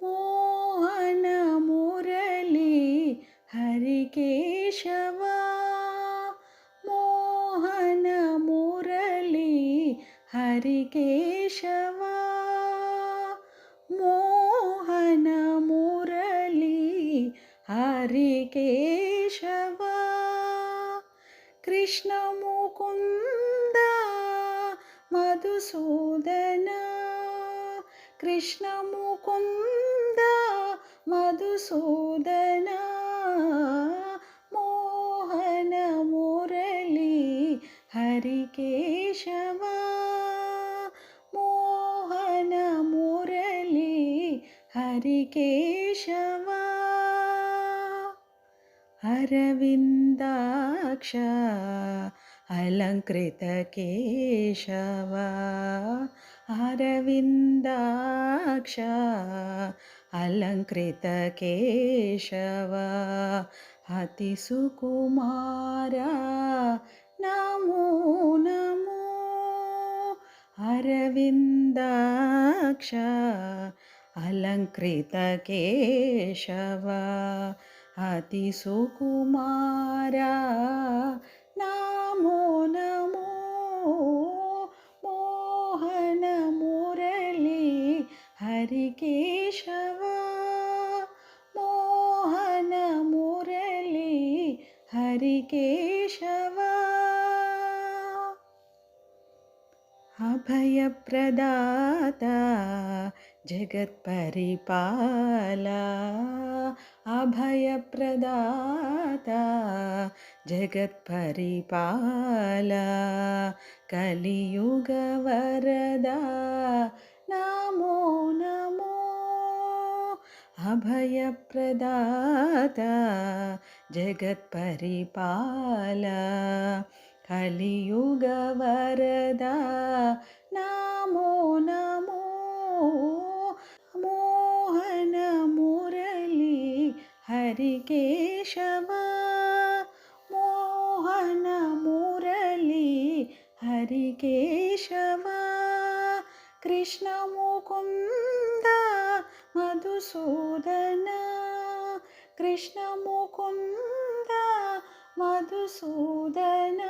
ಮೋಹನ ಮುರಳಿ ಹರಿಕೇಶವ ಮೋಹನ ಮುರಳಿ ಹರಿಕೇಶವ ಮೋಹನ ಮುರಳಿ ಹರಿಕೇಶವ ಕೃಷ್ಣ ಮುಕುಂದ ಮಧುಸೂದನ ಕೃಷ್ಣ ಮುಕುಂದ ಮಧುಸೂದನ ಮೋಹನ ಮುರಳಿ ಹರಿಕೇಶವ ಮೋಹನ ಮುರಳಿ ಹರಿಕೇಶವ ಅರವಿಂದಾಕ್ಷ ಅಲಂಕೃತ ಕೇಶವ ಅರವಿಂದಾಕ್ಷ ಅಲಂಕೃತ ಕೇಶವ ಅತಿ ಸುಕುಮಾರ ನಮೋ ನಮೋ ಅರವಿಂದಾಕ್ಷ ಅಲಂಕೃತ ಕೇಶವ ಅತಿ ಸುಕುಮಾರ ನಮೋ ನಮೋ ಮೋಹನ ಮುರಳಿ ಹರಿಕೇಶವ ಮೋಹನ ಮುರಳಿ ಹರಿಕೇಶವ ಅಭಯಪ್ರದಾತ ಜಗತ್ಪರಿಪಾಲ ಅಭಯಪ್ರದಾತ ಜಗತ್ಪರಿಪಾಲ ಕಲಿಯುಗ ವರದ ನಮೋ ನಮೋ ಅಭಯಪ್ರದಾತ ಜಗತ್ಪರಿಪಾಲ ಕಲಿಯುಗ ವರದ ನಮೋ ನಮೋ ಮೋಹನ ಮುರಳಿ ಹರಿಕೇಶವ ಮೋಹನ ಮುರಳಿ ಹರಿಕೇಶವ ಕೃಷ್ಣ ಮುಕುಂದ ಮಧುಸೂದನ ಕೃಷ್ಣ ಮುಕುಂದ ಮಧುಸೂದನ